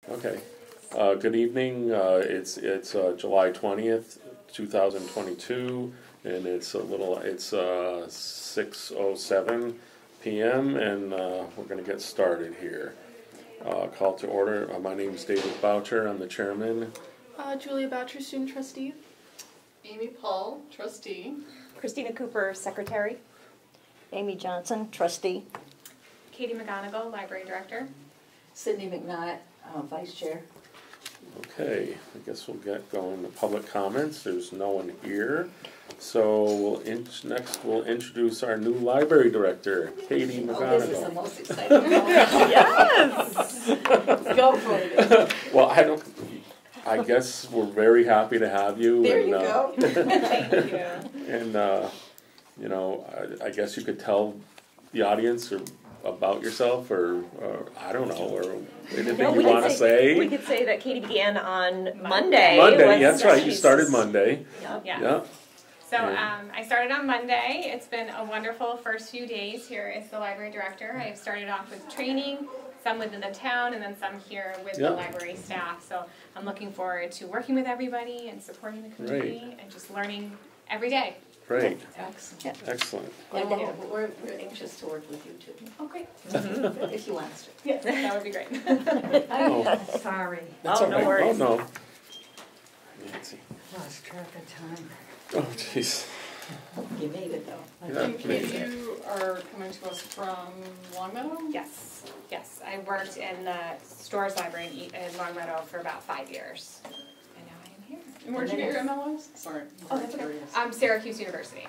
Okay. Good evening. It's July 20th, 2022, and it's 6:07 p.m. and we're going to get started here. Call to order. My name is David Boucher. I'm the chairman. Julia Boucher, student trustee. Amy Paul, trustee. Christina Cooper, secretary. Amy Johnson, trustee. Katie McGonigal, library director. Cindy McKnight, vice chair. Okay, I guess we'll get going to public comments. There's no one here. So next we'll introduce our new library director, Katie McGonigal. Oh, this is the most exciting moment. Yes! Go for it. Well, I guess we're very happy to have you. There you go. Thank you. And, I guess you could tell the audience about yourself, or I don't know, or anything you want to say. We could say that Katie began on Monday. Monday, that's right. You started Monday. Yeah. So I started on Monday. It's been a wonderful first few days here as the library director. I've started off with training, some within the town, and then some here with the library staff. So I'm looking forward to working with everybody and supporting the community and just learning every day. Great. Excellent. Excellent. And we're anxious to work with you too. Oh, great. If you want us to. Yes, that would be great. Sorry. That's all no right. worries. Oh, no. Nancy. Lost track of time. Oh, jeez. You made it though. Yeah. And Katie, you are coming to us from Longmeadow? Yes. I worked in the Storrs Library in Longmeadow for about 5 years. And now I am here. And where'd you get your MLS? Sorry. Oh, that's okay. Syracuse University.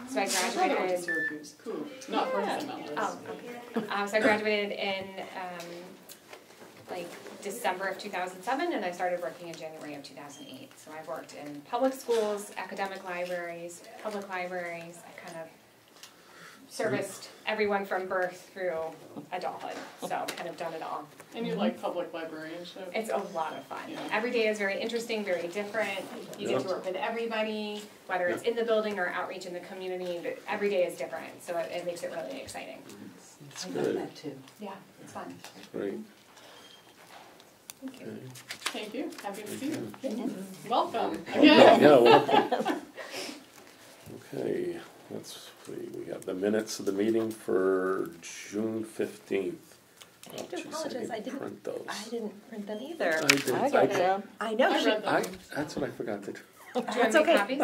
So I graduated. Syracuse. Cool. Not for his MLS. Oh, okay. So I graduated in December of 2007, and I started working in January of 2008. So I've worked in public schools, academic libraries, public libraries. I kind of serviced everyone from birth through adulthood. So kind of done it all. And you like public librarianship? It's a lot of fun. Yeah. Every day is very interesting, very different. You get to work with everybody, whether it's in the building or outreach in the community. But every day is different, so it makes it really exciting. That's I love good. that too. Yeah, it's fun. Great. Thank you. Okay. Thank you. Happy to see you. Welcome. Yeah, Again. welcome. Okay, let's see. We have the minutes of the meeting for June 15th. I have to apologize, I didn't print those. print them either. I did. I got them. I know. I read them. That's what I forgot to do. Do you have That's any okay. copies?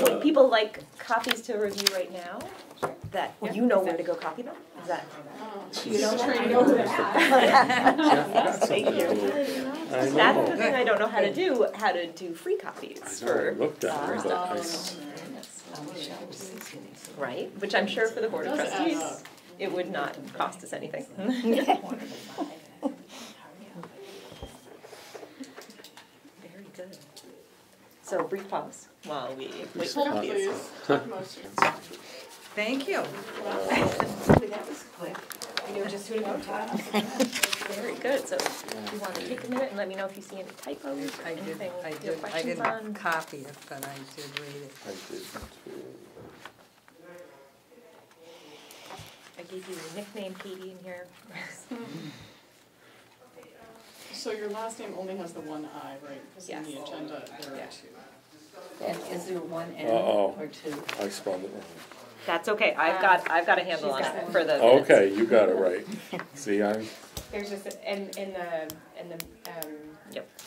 Would people like copies to review right now? That you know where to go copy them? Is that? You know I know who to ask. Thank you. I That's know. the thing I don't know how to do. How to do free copies I know, I for looked at it, but right? Which I'm sure for the board of Does add up. trustees, it would not cost us anything. Very good. So brief pause while we wait for Hold copies. please. Talk most students. Thank you. That was quick. I know just who to go to. Very good. So you want to take a minute and let me know if you see any typos or anything you have I questions didn't on. copy it, but I did read it. I did too. I gave you a nickname, Katie, in here. So your last name only has the one I, right? Because in the Yes. agenda there Yeah. are two. And is there one N Uh-oh. or two? I spelled it wrong. That's okay. I've got a handle on she's got it it. for the minutes. Okay, you got it right. See, I'm. There's just in the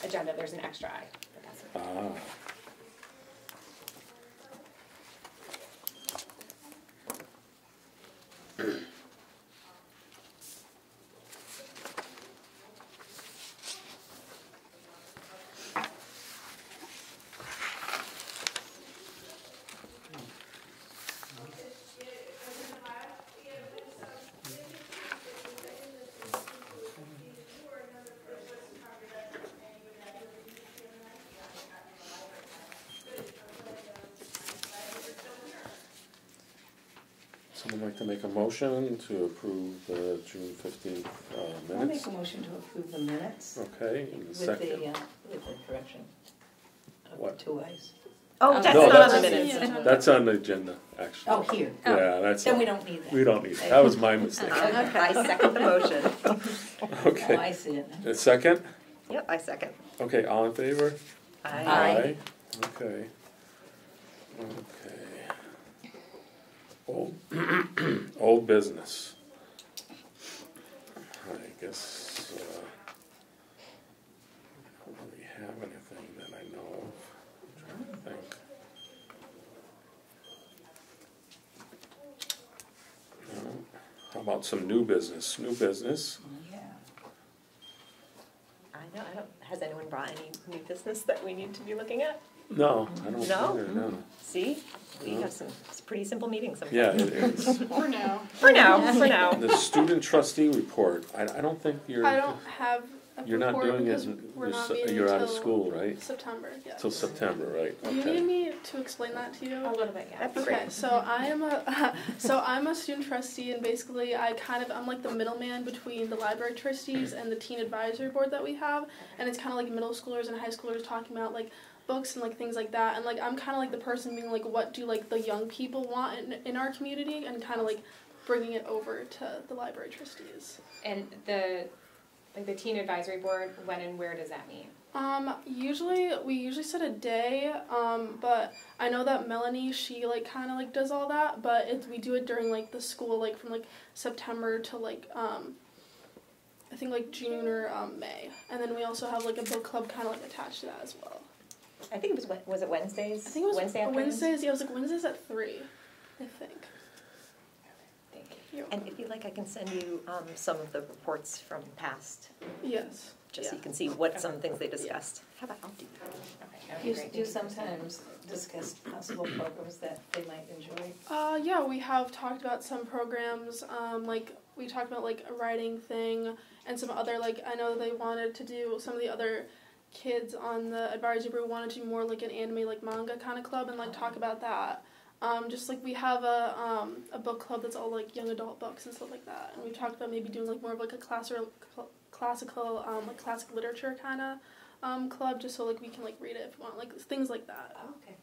agenda. There's an extra I. But that's okay. Ah. Someone like to make a motion to approve the June 15th I'll minutes? make a motion to approve the minutes Okay, and the with second. with the correction of What? the two I's. Oh, that's No, not on the that's- minutes. That's on the agenda, actually. Oh, here. Yeah, that's. Then we don't need that. We don't need it. That was my mistake. I second the motion. Oh, Okay. I see it. A second? Yep, I second. Okay, all in favor? Aye. Okay. Old, old business. I guess, I don't really have anything that I know of. I'm trying to think. No. How about some new business? New business. Yeah. I don't, has anyone brought any new business that we need to be looking at? No, I don't No? either, no. See, we No. have some pretty simple meetings sometimes. Yeah, it is. For now. For now. The student trustee report, I don't think you're. I don't have a You're not report doing it, because we're not meeting you're out of until school, right? September, yes. Till September, right, Do you okay. need me to explain that to you? A little bit, yeah. That'd be Okay, great. so I'm a student trustee, and basically I'm like the middleman between the library trustees and the teen advisory board that we have, and it's kind of like middle schoolers and high schoolers talking about like books and like things like that, and like I'm kind of like the person being like, what do like the young people want in our community, and kind of like bringing it over to the library trustees. And the teen advisory board, when and where does that meet? We usually set a day, but I know that Melanie, she like kind of like does all that, but we do it during like the school, like from like September to like I think like June or May, and then we also have like a book club kind of like attached to that as well. I think it was it Wednesdays? I think it was Wednesday afternoons? Wednesdays. Yeah, it was like Wednesdays at 3, I think. Thank you. You're And welcome. if you like, I can send you some of the reports from past, Yes. just so Yeah. you can see what some things they discussed. How about I'll do that? Okay, that would be You great. do sometimes discuss possible programs that they might enjoy. Yeah, we have talked about some programs, like we talked about like a writing thing and some other, like I know they wanted to do, some of the other kids on the advisory board wanted to do more like an anime like manga kind of club and like talk about that. Just like we have a book club that's all like young adult books and stuff like that, and we talked about maybe doing like more of like a classical like classic literature kind of club, just so like we can like read it if we want, like things like that. Okay.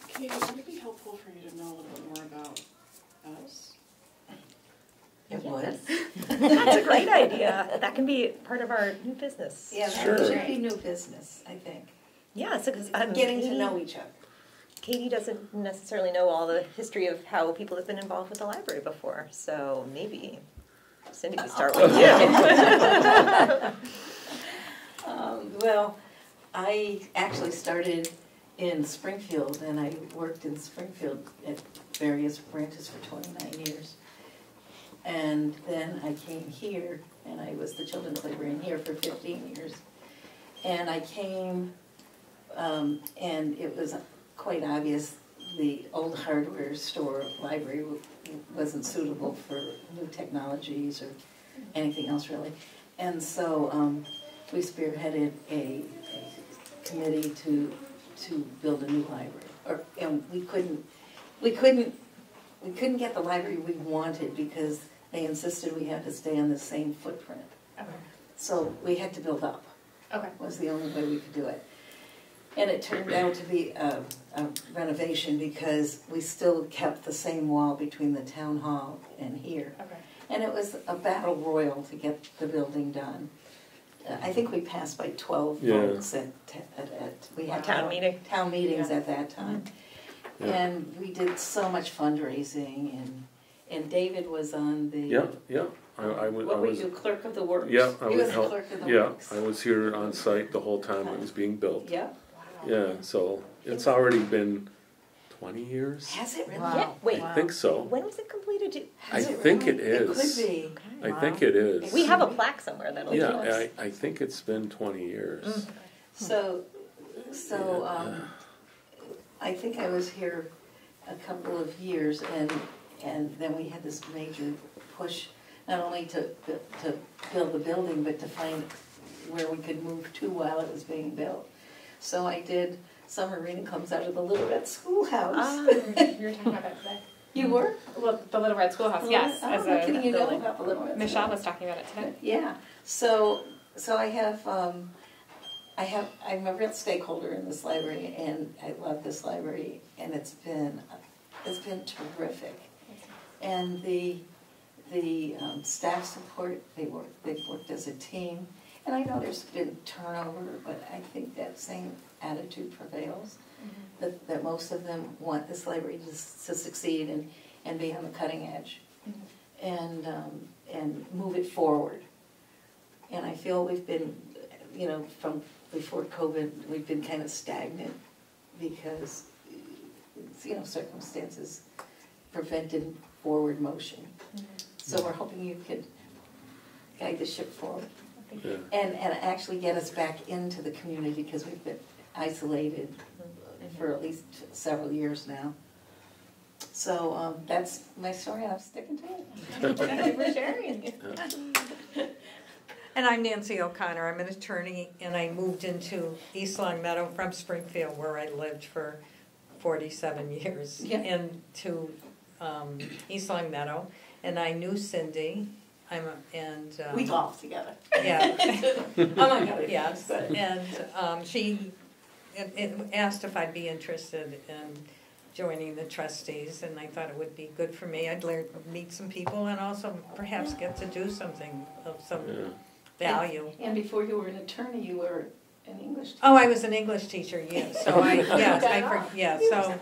Katie, would it be helpful for you to know a little bit more about us? It was. That's a great idea. That can be part of our new business. Yeah, Sure. that should be new business, I think. Yeah, so because Getting to know each other. Katie doesn't necessarily know all the history of how people have been involved with the library before, so maybe Cindy could start with you. Well, I actually started in Springfield, and I worked in Springfield at various branches for 29 years. And then I came here, and I was the children's librarian here for 15 years. And I came, and it was quite obvious the old hardware store library wasn't suitable for new technologies or anything else really. And so we spearheaded a committee to build a new library. And we couldn't get the library we wanted because they insisted we had to stay on the same footprint. Okay. So we had to build up. Okay. Was the only way we could do it. And it turned out to be a renovation because we still kept the same wall between the town hall and here. Okay. And it was a battle royal to get the building done. I think we passed by 12 votes at we had Town meeting. town meetings Yeah. at that time. Yeah. And we did so much fundraising, and David was on the Yeah, I was. what were you, clerk of the works? Yeah, I He was was the help. clerk of the Yeah, works. I was here on site the whole time it was being built. Yeah. Yeah, so it's already been 20 years. Has it really? Yeah, wait, I think so. when was it completed? I Has it think really? it is. It could be. I think it is. We have a plaque somewhere that'll Yeah, tell us. I think it's been 20 years. So, I think I was here a couple of years, and then we had this major push, not only to build the building, but to find where we could move to while it was being built. So I did summer reading clubs out of the Little Red Schoolhouse. We were talking about that today. You were? Well, the Little Red Schoolhouse, yes. Oh, as no a kidding, you know building. about the Little Red Michelle Schoolhouse. was talking about it today. Yeah, so I'm a real stakeholder in this library, and I love this library, and it's been terrific. And the the staff support, they've worked as a team. And I know there's been turnover, but I think that same attitude prevails. That most of them want this library to succeed and be on the cutting edge, and move it forward. And I feel we've been, you know, from before COVID, we've been kind of stagnant because, you know, circumstances prevented forward motion. So we're hoping you could guide the ship forward. Yeah. And actually get us back into the community, because we've been isolated for at least several years now. So that's my story, and I'm sticking to it. Thank you for sharing. And I'm Nancy O'Connor. I'm an attorney, and I moved into East Long Meadow from Springfield, where I lived for 47 years, into East Long Meadow. And I knew Cindy. We golf together. Yeah. I'm not gonna. Yes, and she asked if I'd be interested in joining the trustees, and I thought it would be good for me. I'd meet some people and also perhaps get to do something of some value. And before you were an attorney, you were an English teacher. Oh, I was an English teacher, yes. So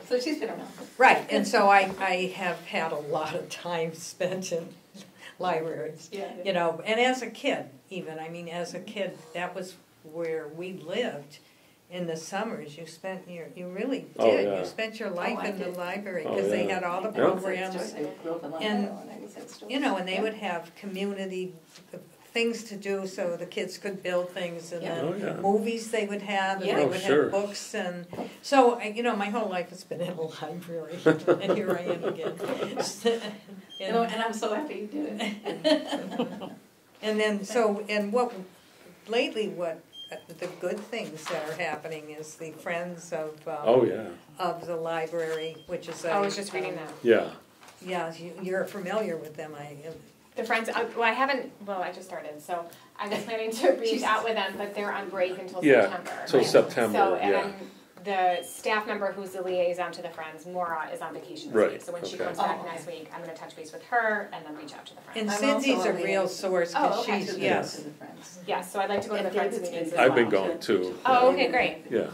So she's been around. Right, and so I have had a lot of time spent in libraries, you know, and as a kid even, I mean, as a kid, that was where we lived in the summers. You spent you really did, you spent your life in the library, because they had all the programs, and, you know, and they would have community things to do so the kids could build things, and then movies they would have, and they would have books, and so, you know, my whole life has been in a library, and here I am again. You know, and I'm so happy you did it. And then, lately what the good things that are happening is the Friends of of the Library, which is I was just reading that. Yeah. Yeah, you're familiar with them, I am. The Friends, I just started, so I was planning to reach out with them, but they're on break until September. Till September, so, the staff member who's the liaison to the Friends, Maura, is on vacation this week. So when she comes back next week, I'm going to touch base with her and then reach out to the Friends. And Cindy's a real source, because she's, to the Friends. Yes, so I'd like to go to the Friends meetings as well. I've been going too. Oh, okay, great. Yeah.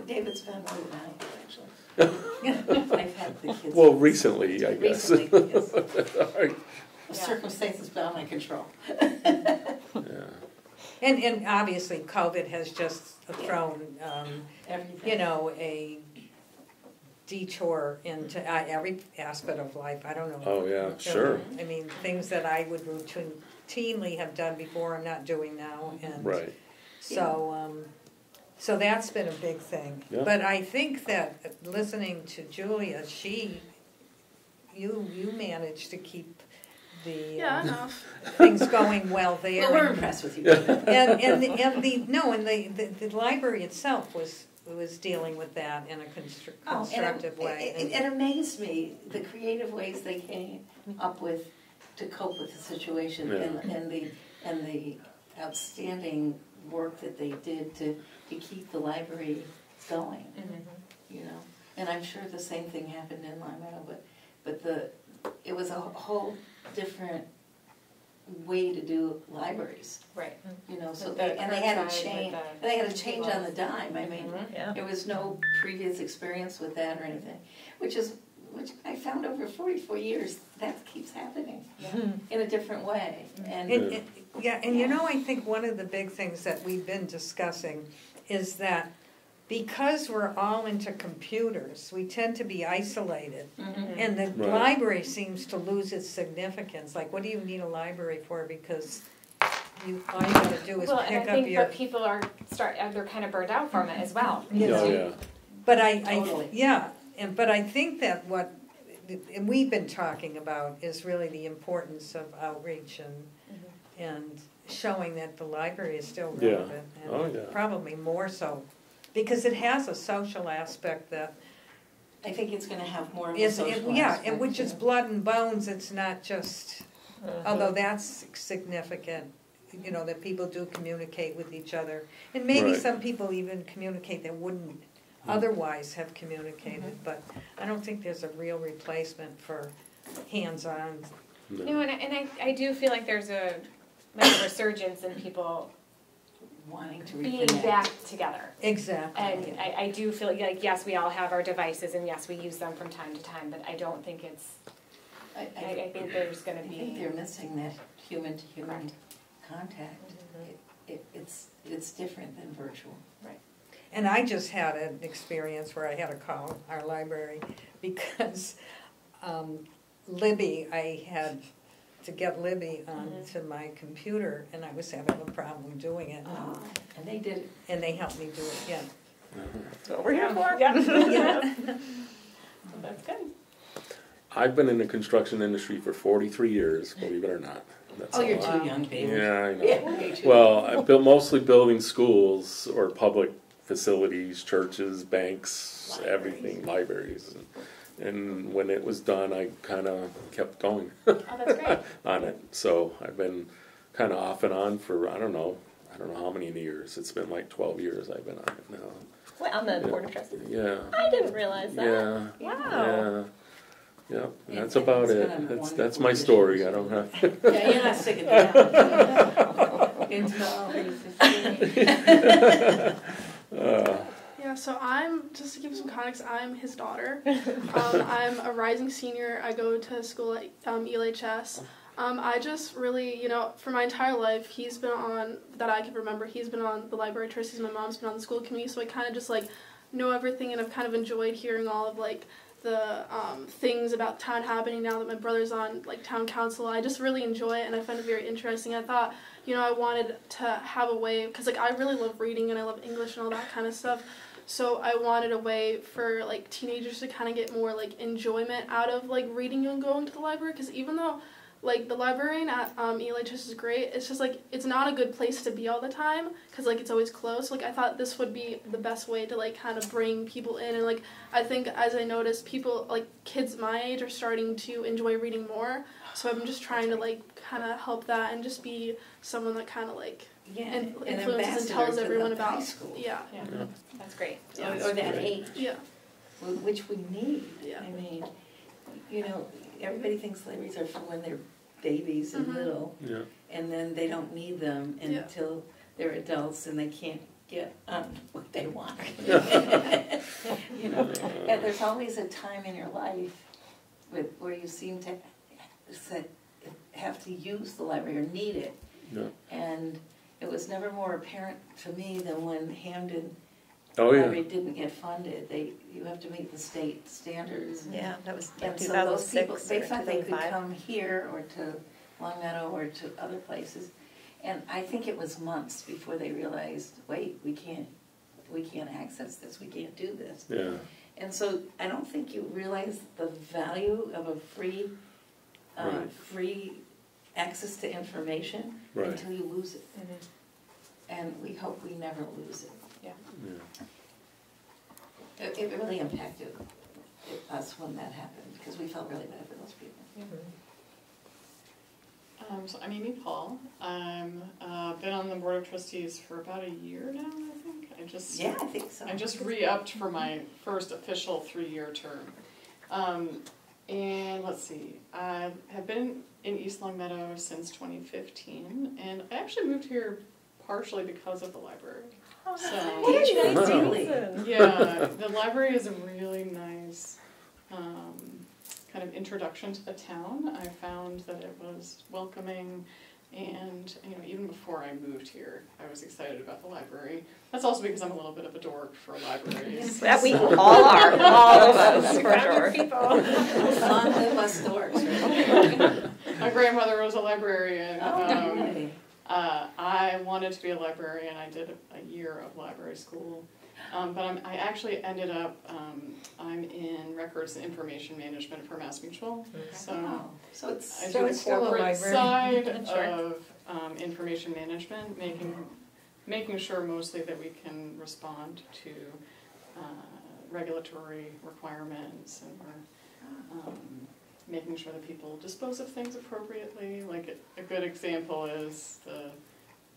David's been more than I have, actually. I've had the kids. Well, recently, I guess. Recently, yes. Circumstances beyond my control. And obviously COVID has just thrown, Everything. you know, a detour into every aspect of life. I don't know. Oh, yeah, sure. I mean, things that I would routinely have done before, I'm not doing now. And so, so that's been a big thing. Yeah. But I think that listening to Julia, you managed to keep the things going well there. Well, we're impressed with you. And the library itself was dealing with that in a constructive way. It amazed me the creative ways they came up with to cope with the situation, and the outstanding work that they did to keep the library going. You know, and I'm sure the same thing happened in Long Meadow, but it was a whole different way to do libraries. Right. You know, so they had to change. They had to change on the dime. I mean, there was no previous experience with that or anything, which I found over 44 years that keeps happening in a different way. And you know, I think one of the big things that we've been discussing is that because we're all into computers, we tend to be isolated. And the library seems to lose its significance. Like, what do you need a library for? Because all you got to do is pick up your... But people they're kind of burned out from it as well. But but I think that what we've been talking about is really the importance of outreach and showing that the library is still relevant, and probably more so. Because it has a social aspect that... I think it's going to have more of a social aspect. Which is blood and bones. It's not just... Although that's significant, you know, that people do communicate with each other. And maybe some people even communicate that wouldn't otherwise have communicated. But I don't think there's a real replacement for hands-on No, and I do feel like there's a resurgence in people Wanting to being reconnect. back together. Exactly. And I do feel like, yes, we all have our devices, and yes, we use them from time to time, but I don't think it's, I think there's gonna I be. think they're missing that human-to-human Correct. contact. It's different than virtual. And I just had an experience where I had to call our library because Libby, I had to get Libby onto my computer, and I was having a problem doing it. And they did it. And they helped me do it, yeah. That's what we're here for. Yeah. That's good. I've been in the construction industry for 43 years, believe it or not. That's Oh, a you're lot. too young, baby. Yeah, I know. Yeah, you're too Well, I built mostly building schools or public facilities, churches, banks, everything, libraries. And when it was done, I kind of kept going Oh, that's great. on it. So I've been kind of off and on for, I don't know how many years. It's been like 12 years I've been on it now. Wait, on the Board of Trustees? Yeah. I didn't realize that. Yeah. Wow. Yeah. And That's about it's it. been a That's wonderful my story. I addition don't to- have. Yeah, you're not sticking it out. Until Yeah, so just to give some context, I'm his daughter. I'm a rising senior. I go to school at ELHS. I just really, for my entire life, he's been on, that I can remember, he's been on the library trustees, my mom's been on the school committee, so I kind of just, know everything, and I've kind of enjoyed hearing all of, the things about town happening now that my brother's on, town council. I just really enjoy it, and I find it very interesting. I thought, I wanted to have a way, because, I really love reading, and I love English and all that kind of stuff. So I wanted a way for, teenagers to kind of get more, enjoyment out of, reading and going to the library. Because even though, the librarian at ELHS is great, it's just, it's not a good place to be all the time. Because, it's always closed. I thought this would be the best way to, kind of bring people in. And, I think as I noticed, people, kids my age are starting to enjoy reading more. So I'm just trying to, kind of help that and just be someone that kind of, an influences and ambassador tells to everyone the high about. school. Yeah. Yeah, that's great. Or that age, Yeah. which we need. Yeah. I mean, everybody thinks libraries are for when they're babies and little, Yeah. and then they don't need them Yeah. until they're adults and they can't get what they want. And there's always a time in your life where you seem to have to use the library or need it. Yeah. And it was never more apparent to me than when Hamden Oh, yeah. Library didn't get funded. You have to meet the state standards. Yeah, that was And so those people, 2006 they or thought they could 2005. come here or to Long Meadow or to other places. And I think it was months before they realized, wait, we can't access this, we can't do this. Yeah. And so I don't think you realize the value of a free access to information Right. until you lose it. Mhm. And we hope we never lose it. Yeah. Yeah. It really impacted us when that happened, because we felt really bad for those people. So I'm Amy Paul. I'm been on the Board of Trustees for about a year now, I think. Yeah, I think so. I just re-upped for my first official 3-year term. And let's see, I have been in East Long Meadow since 2015, and I actually moved here partially because of the library. So, Really? yeah, the library is a really nice kind of introduction to the town. I found that it was welcoming, and even before I moved here, I was excited about the library. That's also because I'm a little bit of a dork for libraries. That we all are, all of us, for sure. Long live us dorks, right? My grandmother was a librarian. Oh, really? I wanted to be a librarian. I did a year of library school. But I actually ended up, I'm in records and information management for Mass Mutual. So Oh, so it's I do So the it's still a corporate library. side Sure. of information management, making sure mostly that we can respond to regulatory requirements, and we're making sure that people dispose of things appropriately. Like a good example is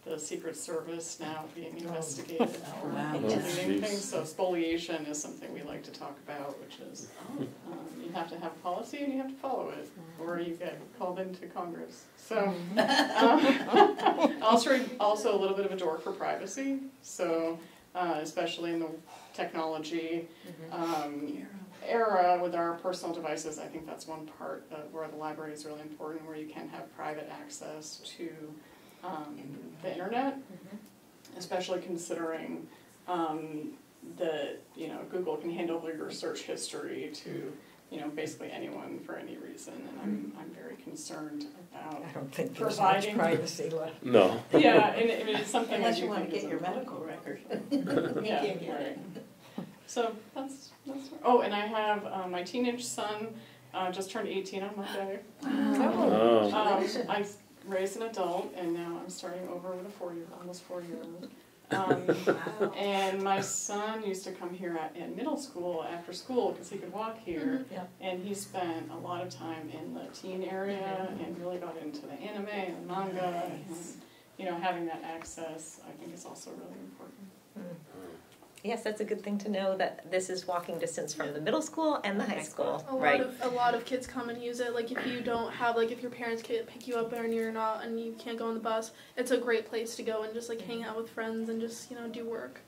the Secret Service now being investigated Oh, for wow. deleting Oh, things. geez. So spoliation is something we like to talk about, which is you have to have policy and you have to follow it, or you get called into Congress. So, also a little bit of a dork for privacy. So, especially in the technology era with our personal devices, I think that's one part of where the library is really important, where you can have private access to the internet, especially considering Google can handle your search history to basically anyone for any reason, and I'm very concerned about I don't think there's providing much privacy left. No. Yeah, and it's something Unless that you want to think get is your important. medical record. Yeah, can't get right. it. So that's oh, and I have my teenage son just turned 18 on Monday. Oh. I raised an adult, and now I'm starting over with a almost 4-year-old. And my son used to come here in middle school after school because he could walk here, and he spent a lot of time in the teen area and really got into the anime and manga, and having that access I think is also really important. Yes, that's a good thing to know, that this is walking distance from the middle school and the high school, A lot of kids come and use it. Like if you don't have, like if your parents can't pick you up there and you're not, and you can't go on the bus, it's a great place to go and just like hang out with friends and just do work.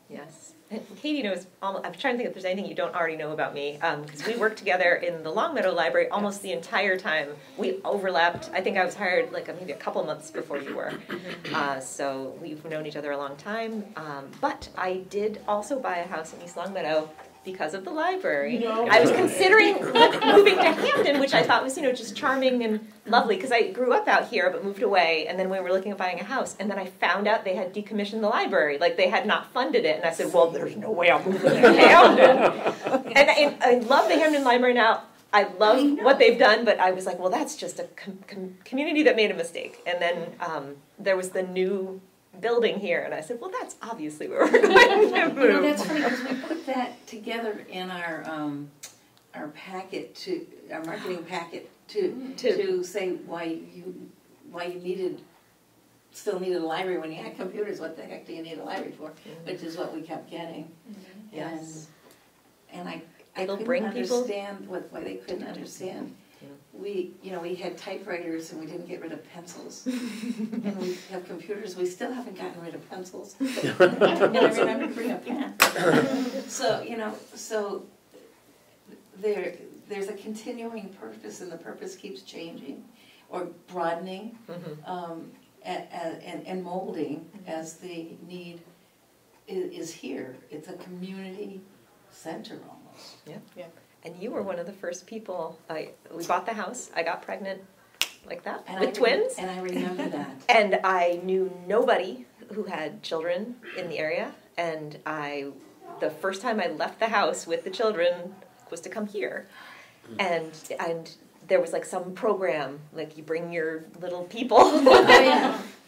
Yes. And Katie knows, I'm trying to think if there's anything you don't already know about me, because we worked together in the Longmeadow Library almost the entire time. We overlapped. I think I was hired maybe a couple months before you were. So we've known each other a long time. But I did also buy a house in East Longmeadow because of the library. No. I was considering moving to Hamden, which I thought was, just charming and lovely, because I grew up out here but moved away, and then we were looking at buying a house, and then I found out they had decommissioned the library, like they had not funded it, and I said, well, there's no way I'm moving to Hamden. And I love the Hamden Library now. I love what they've done, but I was like, well, that's just a community that made a mistake. And then there was the new building here, and I said, well, that's obviously where we're going to move. That's funny, because we put that together in our packet, our marketing packet to say why you still needed a library when you had computers. What the heck do you need a library for? Which is what we kept getting. Yes. And I It'll couldn't bring people. understand why they couldn't understand. We had typewriters and we didn't get rid of pencils. And we have computers, we still haven't gotten rid of pencils. And I remember to bring a pen. So there's a continuing purpose, and the purpose keeps changing or broadening and molding as the need is here. It's a community center almost. Yeah. And you were one of the first people. We bought the house. I got pregnant like that with twins. And I remember that. And I knew nobody who had children in the area. And the first time I left the house with the children was to come here. And there was some program, you bring your little people.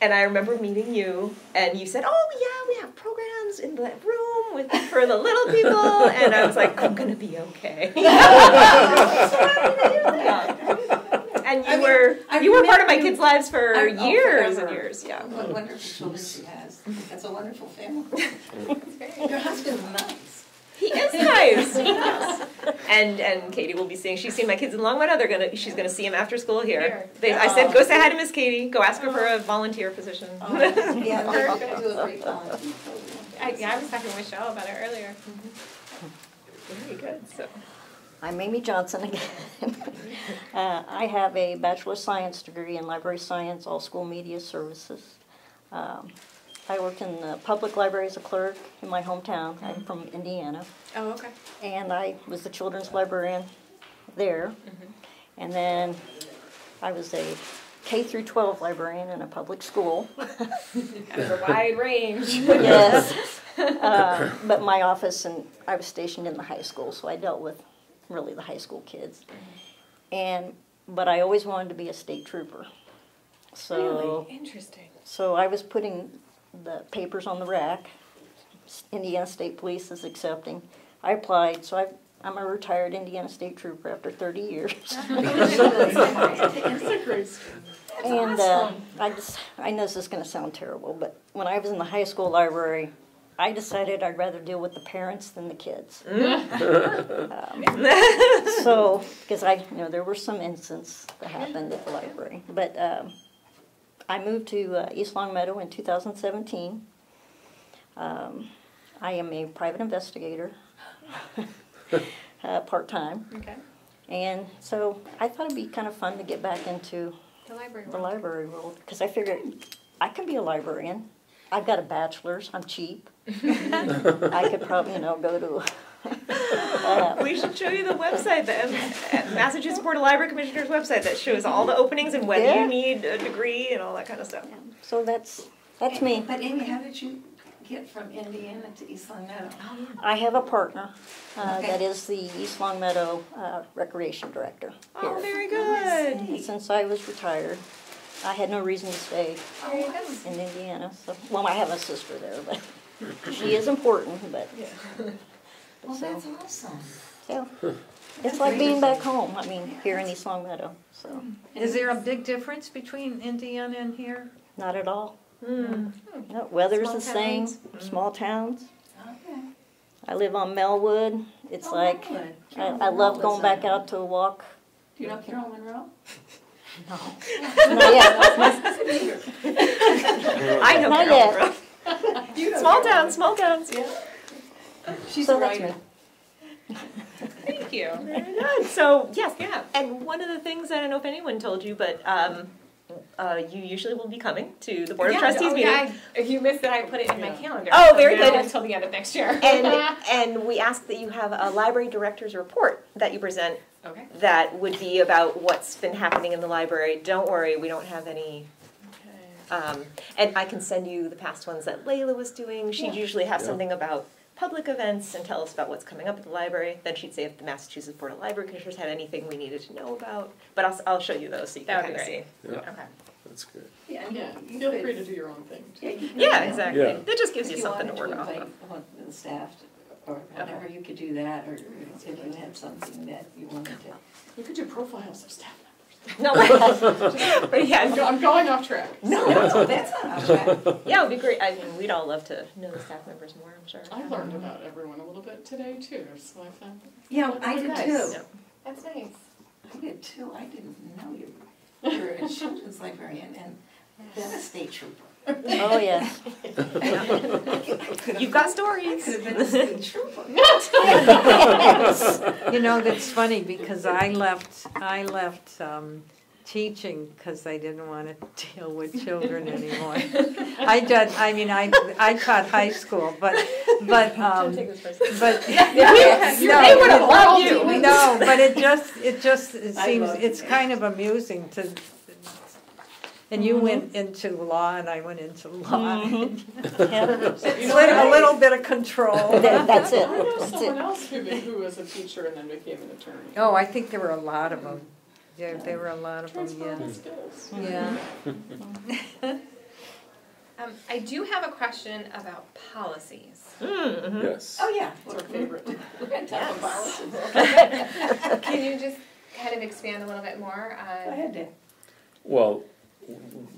And I remember meeting you, and you said, oh yeah, we have programs in the room for the little people. And I was like, I'm going to be okay. And you were part of my kids' lives for years and years. Yeah. What wonderful children she has. That's a wonderful family. Your husband's nice. He is nice. And Katie will be seeing. She's seen my kids in Longmeadow. She's gonna see him after school here. I said, go say hi to Miss Katie. Go ask her for a volunteer position. Yeah, they're do a great volunteer program. I was talking to Michelle about it earlier. Very good. So. I'm Amy Johnson again. I have a Bachelor of Science degree in Library Science, All School Media Services. I worked in the public library as a clerk in my hometown. I'm from Indiana. Oh, okay. And I was the children's librarian there. And then I was a K through 12 librarian in a public school. That's a wide range. Yes. But my office, and I was stationed in the high school, so I dealt with really the high school kids. But I always wanted to be a state trooper. So, really interesting. So I was putting the papers on the rack. Indiana State Police is accepting. I applied, so I'm a retired Indiana State Trooper after 30 years. That's a great story. And I know this is going to sound terrible, but when I was in the high school library, I decided I'd rather deal with the parents than the kids. So, because there were some incidents that happened at the library. But I moved to East Longmeadow in 2017. I am a private investigator, part-time. Okay. And so I thought it'd be kind of fun to get back into The library world, because I figured I can be a librarian. I've got a bachelor's. I'm cheap. I could probably, go to. We should show you the website, the Massachusetts Board of Library Commissioners website that shows all the openings and whether you need a degree and all that kind of stuff. So that's me. But Amy, how did you get from Indiana to East Longmeadow? I have a partner Okay. that is the East Longmeadow Recreation Director Oh, here. very good. And since I was retired, I had no reason to stay There you go. in Indiana. So, well, I have a sister there, but she is important. But Well, so, that's awesome. so it's like being back home. I mean, here in East Longmeadow. So Is there a big difference between Indiana and here? not at all. Mm. No, weather's Small the same. towns. Small towns. Okay. I live on Melwood. It's like Melwood. I Carol love Monroe going lives back on out to a walk. Do you know Carol Monroe? No, not yet. I know Not Carol. yet. You know Small Carol. towns, small towns. She's So a that's writer. me. Thank you. Very good. So, yes, yeah. And one of the things, I don't know if anyone told you, but you usually will be coming to the Board of Trustees meeting. Yeah, if you missed it, I put it in my calendar. Oh, from very now good. Until the end of next year. And we ask that you have a library director's report that you present Okay. that would be about what's been happening in the library. Don't worry, we don't have any. And I can send you the past ones that Layla was doing. She'd usually have something about public events and tell us about what's coming up at the library. Then she'd say if the Massachusetts Board of Library Commissioners had anything we needed to know about. But I'll show you those so you can That would kind be of see. Yeah. Okay. That's good. Yeah, Yeah, you feel could- free to do your own thing. Yeah, you could, Yeah, exactly. Yeah. It just gives If you something to wanted work off invite of. one of the staff or whatever, you could do that, or if you had something that you wanted to. You could do profiles of staff members. No, but yeah, I'm going off track. No, that's not off track. yeah, it would be great. I mean, we'd all love to know the staff members more, I'm sure. I learned about everyone a little bit today too, so I found. Yeah, I did Nice. too. Yeah. That's nice. I did too. I didn't know you were a children's librarian and then a state trooper. Oh yeah. You've got I stories. could have been a state trooper. That's funny because I left teaching because I didn't want to deal with children anymore. I taught high school, but Take this first. they would have loved you. No, but it seems love it's it. kind of amusing to. And you went into law, and I went into law. Yeah. A little bit of control. That's it. I know That's someone it. else who was a teacher and then became an attorney. Oh, I think there were a lot of them. Yeah, there were a lot of them. Transferable skills. Yeah. I do have a question about policies. Mm-hmm. Yes. Oh, yeah. It's our favorite. We're going to talk about Can you just kind of expand a little bit more Go on? ahead, Dan. Well,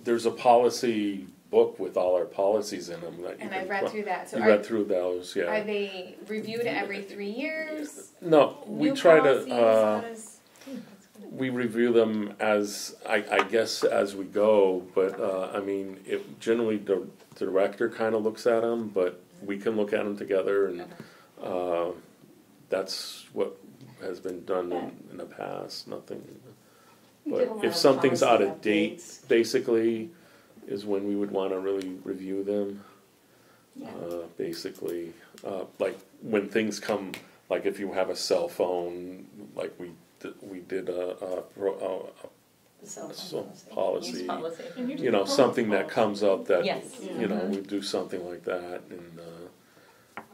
there's a policy book with all our policies in them that you And can I read through that. So You are, read through those, are yeah. they reviewed every 3 years? No, we New try policies? to, How does- we review them as, I guess, as we go, but, I mean, generally the director kind of looks at them, but we can look at them together, and that's what has been done in the past, nothing. We did a But lot if of something's out policy of date, updates. basically, is when we would want to really review them. Yeah. Basically, like when things come, like if you have a cell phone, like we did a The cell so- phone policy. Use policy. And you You know, did something that profiles. comes up that, Yes. you know, we do something like that, and,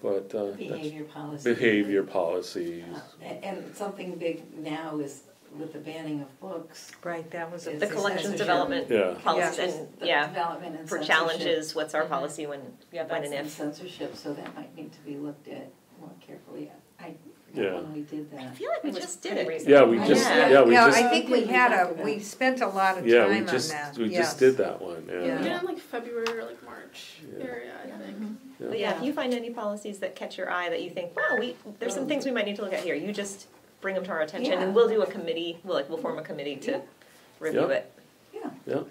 but, that's Behavior policy. behavior policies. And something big now is with the banning of books. Right, that was a It's The a collections censorship. development Yeah. policies, Yeah. and The yeah, Development and for censorship. challenges, what's our policy when Yeah, when that's and some if. censorship, so that might need to be looked at more carefully. I Yeah. forgot when we did I that. feel like we It was just did pretty it. recent. Yeah, we just, Yeah. yeah, we Yeah, just, I think we Yeah, we spent a lot of yeah, time we on just, that. we yes. just did that one, Yeah. We did yeah. it in like February or like March Yeah. area, I think. But yeah, if you find any policies that catch your eye that you think, wow, there's some things we might need to look at here, you just bring them to our attention, and we'll do a committee. We'll form a committee to review it. Yeah.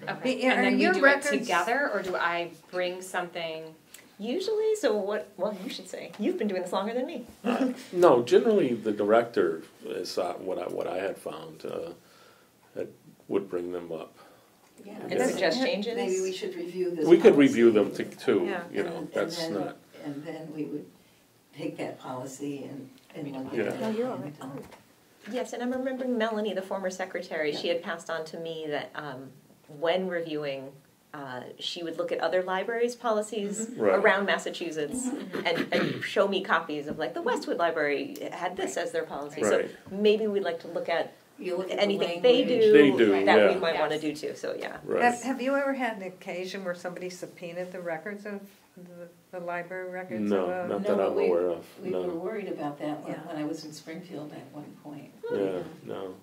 Okay. And then we do it together, or do I bring something? Usually, so what? Well, you should say. You've been doing this longer than me. No, generally the director is what I had found that would bring them up. Yeah. And suggest changes. Maybe we should review this. We could policy. review them too. Yeah. You know, that's and then, not. And then we would take that policy and look at Yeah. it. No, you're all right. Yes, and I'm remembering Melanie, the former secretary. She had passed on to me that when reviewing. She would look at other libraries' policies Right. around Massachusetts and show me copies of, like, the Westwood Library had this as their policy. Right. So maybe we'd like to look at You look at the anything they language. do, They do, that yeah. we might want to do too. So yeah. Right. Have you ever had an occasion where somebody subpoenaed the records of the library records? No, of not No, that I'm but aware of. We were No. worried about that Yeah. when I was in Springfield at one point. Yeah. No.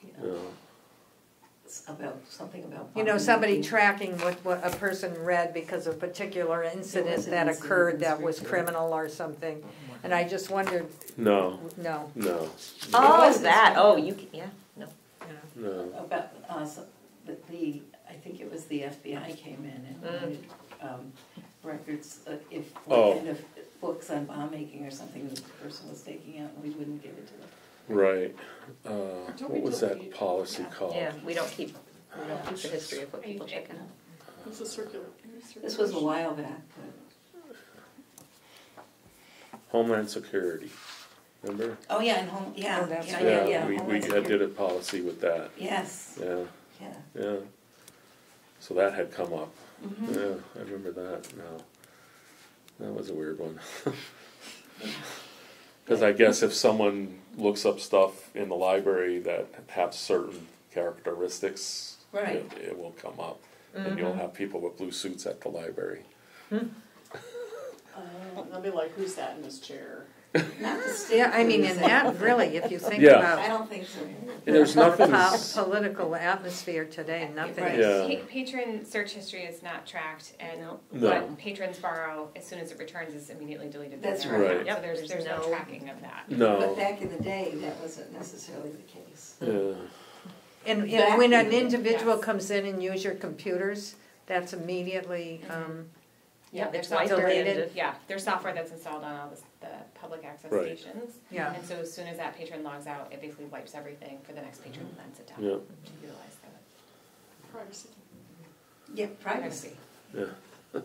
You know, No. about something about. You know, somebody tracking what a person read because of a particular incident that occurred that was criminal or something. And I just wondered, No. no. No. Oh, that. Oh, you. Yeah. No. No. About I think it was the FBI came in and wanted records if what kind of books on bomb making or something the person was taking out, and we wouldn't give it to them. Right. What was that policy called? Yeah, we don't keep the history of what people check out. It's a circular. This was a while back, but. Homeland Security. Remember? Oh, yeah, and home, yeah, Oh, that's yeah. We Homeland did Security. a policy with that. Yes, Yeah. yeah. Yeah. So that had come up. Mhm. Yeah, I remember that now. That was a weird one. Because I guess if someone looks up stuff in the library that have certain characteristics, Right. it will come up. And you'll have people with blue suits at the library. They'll be like, who's that in this chair? Not the state. Yeah, I mean, in that, really, if you think Yeah. I about don't think so. There's the nothing. top political atmosphere today, nothing Right. is. Yeah. Patron search history is not tracked, and No. what patrons borrow as soon as it returns is immediately deleted. from That's their right. account. Yep, So there's no no- tracking of that. But No. back in the day, that wasn't necessarily the case. Yeah. And Back when in an the- individual yes. comes in and use your computers, that's immediately, Yeah, It's there's software. deleted. Yeah, there's software that's installed on all the public access Right. stations. yeah. And so as soon as that patron logs out, it basically wipes everything for the next patron that sit down Yeah. to utilize that. Privacy. Yeah, privacy. Yeah. Duck,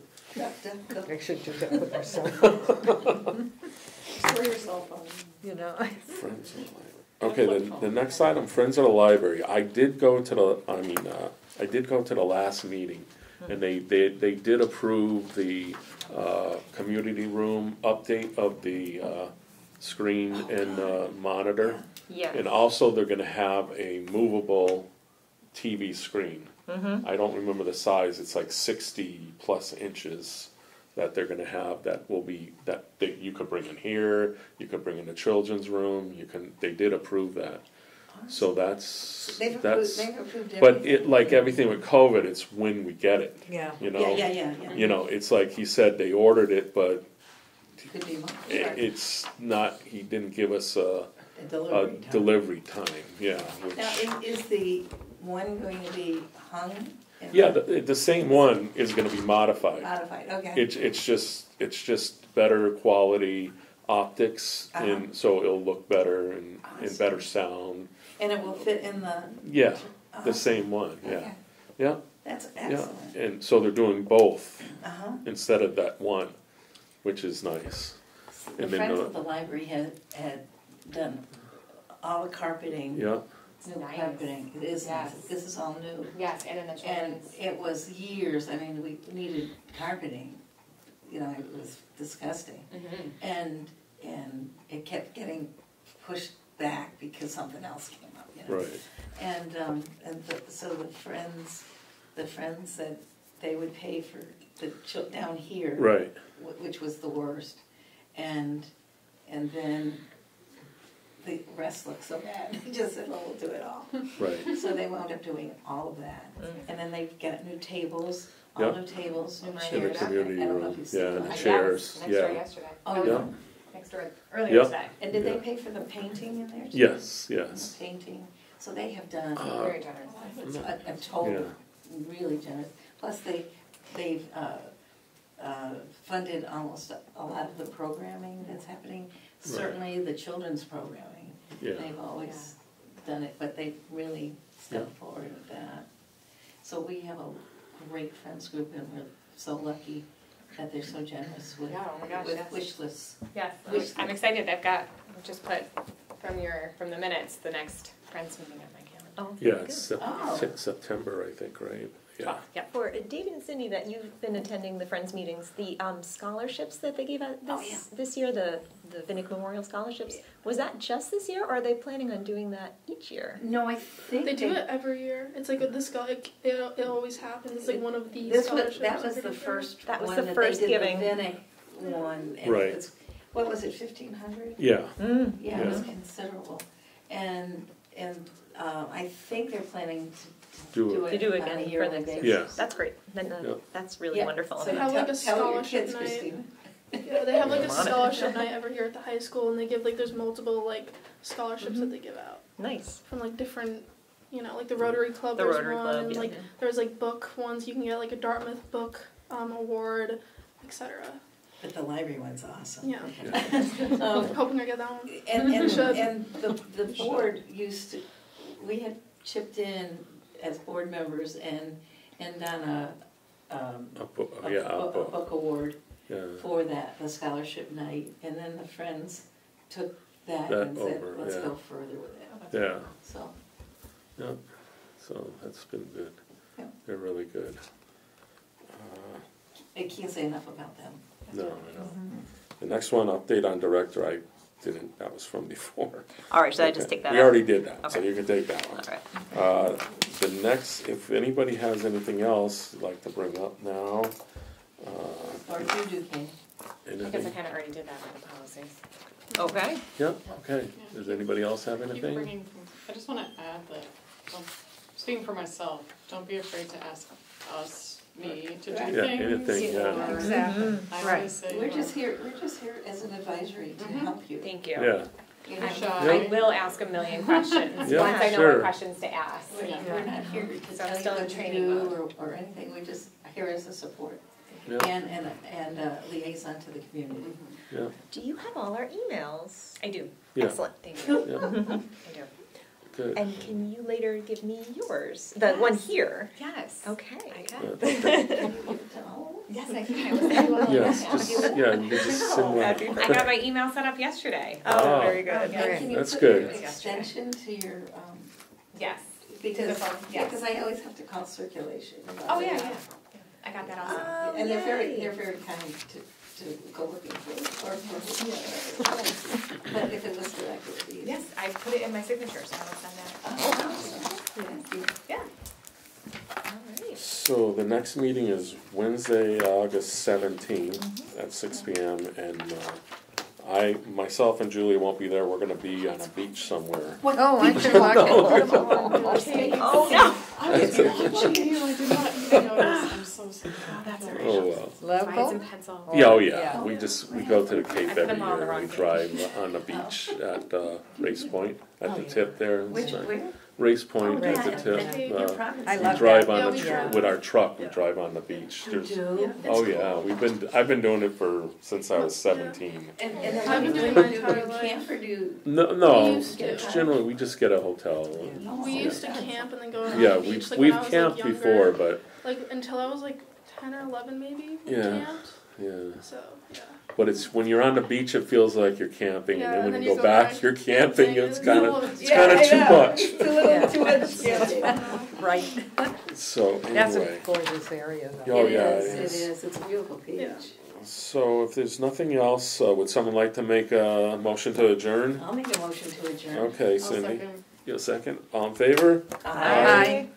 duck, duck. I should do that with myself, Store your cell phone. you know. Friends of the library. Okay, the next item, Friends of the Library. I did go to the last meeting, and they did approve the community room update of the screen and monitor. Yeah. And also, they're gonna have a movable TV screen. I don't remember the size, it's like 60+ inches that they're gonna have that will be, that you could bring in here, you could bring in the children's room, they did approve that. So They've approved everything. but it, like everything with COVID, it's when we get it, Yeah. you know? Yeah. You know, it's like he said, they ordered it, but Could be more. it's not, he didn't give us a A delivery time. delivery time, yeah. Now, is the one going to be hung? and Yeah, the same one is gonna be modified. Modified, okay. It's just better quality optics, and so it'll look better and better sound. And it will fit in the. Yeah, uh-huh. the same one, yeah. Okay. Yeah, That's yeah, excellent. and so they're doing both Uh-huh. instead of that one, which is nice. The And then, Friends of the Library had done all the carpeting. Yeah, It's nice. Carpeting, it is nice. Yes. This is all new. Yes, and in the And children's. it was years, I mean, we needed carpeting, you know, it was disgusting. Mhm. And it kept getting pushed back because something else came up, you know. right, So the friends said they would pay for the down here. right, Which was the worst. And then the rest looks so bad. They just said, "Oh, we'll do it all." Right. So they wound up doing all of that, and then they've got new tables, all Yep. new tables, new In the In the chairs. community I don't know room, if you've seen yeah, and that. the chairs, Next door yeah. yesterday. Oh, Yeah. yeah. Next door earlier Yep. today. And did Yeah. they pay for the painting in there too? Yes, yes. Painting. So they have done Very generous. a total, really generous. Plus they've funded almost a lot of the programming that's happening. Certainly the children's programming. Yeah. They've always done it, but they've really stepped forward with that. So we have a great friends group, and we're so lucky that they're so generous with, Yeah, oh my gosh, with yes. wish lists. Yes, Wish I'm excited. I've just put from the minutes the next Friends meeting on my calendar. Oh, Yeah, good. it's Oh. September, I think, right? Yeah. Yep. For David and Cindy, that you've been attending the Friends meetings, the scholarships that they gave out this year, the Vinnick Memorial Scholarships, was that just this year, or are they planning on doing that each year? No, I think They do it every year. It's like this like it always happens. It's like one of these That scholarships. was I'm the pretty sure. first That was one the that first they did giving. the Vinnick one. And Right. it was, what was it, 1,500? Yeah, Yeah, it was considerable. And I think they're planning do to it. do it again on a for yearly the basis. Yeah. That's great. Then, Yeah. That's really Yeah. wonderful. So They have like a tell your scholarship kids, night. Christina. Yeah, they have like a I'm on it. scholarship night every year at the high school, and they give like there's multiple like scholarships that they give out Nice. from like different, like the Rotary Club. The there's Rotary one, Club, and yeah. like there's like book ones you can get like a Dartmouth book award, etc. But the library one's awesome. Yeah, Um, hoping I get that one. And, We should. and the board used to, we had chipped in as board members and done a book award yeah. for that, the scholarship night. And then the friends took that That and said, over, let's yeah. go further with it. Yeah, So, yeah, so that's been good. Yeah. They're really good. I can't say enough about them. No, I know. The next one, update on director, that was from before. All right, should I Okay. just take that We out? already did that, so Okay. you can take that one. All right. The next, if anybody has anything else you'd like to bring up now, Or you do, Kate. I guess I anything? kind of already did that with the policies. Okay. Yeah, okay. Does anybody else have Keep anything? bringing things. I just want to add that, speaking for myself, don't be afraid to ask us, me, to do Right. Yeah, things. anything, yeah. or- Exactly. I Right. always say, We're just here as an advisory to help you. Thank you. Yeah, You know, Shy. I will ask a million questions Yeah, once I know sure. what questions to ask. we're not here to So I'm tell still you in what to training do or anything, we're just here as a support yeah, and a liaison to the community. yeah, Do you have all our emails? I do. yeah, Excellent. Thank you. yeah, I do. good. And can you later give me yours? The one here? Yes. Okay. I Yeah, can. Can you give it to all of us? Yes, I can. I will send you all. Yes, just, yeah, you can just send one. That'd be I got my email set up yesterday. Oh, very good. And can you That's put good. your extension to your, Yes. because, phone, yeah, yes. because I always have to call circulation. about Oh, it. yeah. I got that also. And they're very kind to go looking for but if it was directed to you. Yes, I put it in my signature, so I will send that. Yeah. All right. So the next meeting is Wednesday, August 17th at 6 p.m. And myself and Julie won't be there. We're going to be on a beach somewhere. Oh, I should lock it. Oh, no. I was here watching you, I did not even notice, I'm so sorry. Oh, that's all right. Oh, well. Mine's in Local? pencil. Yeah, oh, yeah. Yeah. We go to the Cape I put every them all on the year. wrong We page. drive on the beach at Race Point, at the tip there. It's Which, nice. where? Race Point Oh, at the yeah, tip. your province. I We love drive that. on Yeah, the we drive. with our truck. We drive on the beach. You There's, do? oh yeah, I've been doing it since I was 17. And I've then been do doing you my entire do life. camp or do? No, We used to. it's generally we just get a hotel. We Yeah. used to camp and then go on Yeah, the beach. Like we've when I was camped like younger, before, but like until I was like 10 or 11 maybe. We Yeah. camped. yeah. So yeah. But it's when you're on the beach, it feels like you're camping, Yeah, and then and when then you you go go back, back, you're camping. It's kind of Yeah, too I know. much. It's a little too much. Right. So That's anyway, a gorgeous area though. Oh, It yeah, is, it it is. is, it's a beautiful beach. Yeah. so if there's nothing else, would someone like to make a motion to adjourn? I'll make a motion to adjourn. Okay, I'll Cindy, second. you a second? All in favor? Aye.